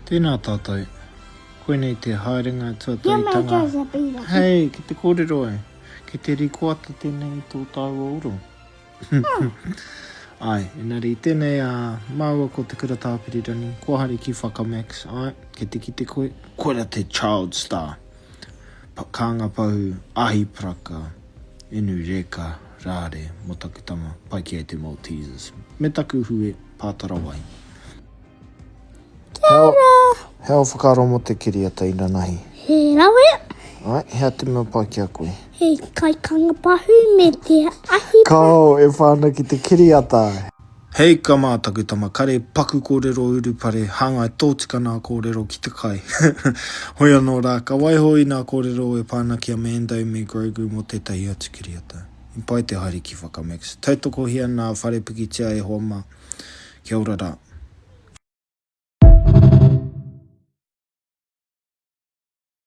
Tēnā tātou. Koe nei te haerenga tuatua You're i making tanga. us a beat. Hei, ki te kōrero e. Ki te rikoata tēnei tō tāua oro. Ai, enari, tēnei māua ko te kura tāpirirani. Kua hari ki whakamax. Ai, ki te koe. Koe ra te child star. Kānga pahu, ahi praka, inu reka, rāre, mo takutama, pai ki te Maltesers. Me taku hue, pātara wai. Hea whakaro mo te kiriata i ranahi. He rawe. Ai, hea te mua pai ki a koe. He kai kanga pahu me te ahi. Kao, e whāna ki te kiriata. Hei ka mātakutama, kare paku kōrero urupare, hāngai tōtika nā kōrero ki te kai. Hoi anō rā, ka waihoi nā kōrero e pāna ki a Mando me Grogu mo tētahi atu kiriata. I pai te haere ki whakamax. Tautoko hia nā wharepuki tia e hoa mā. Kia ora rā.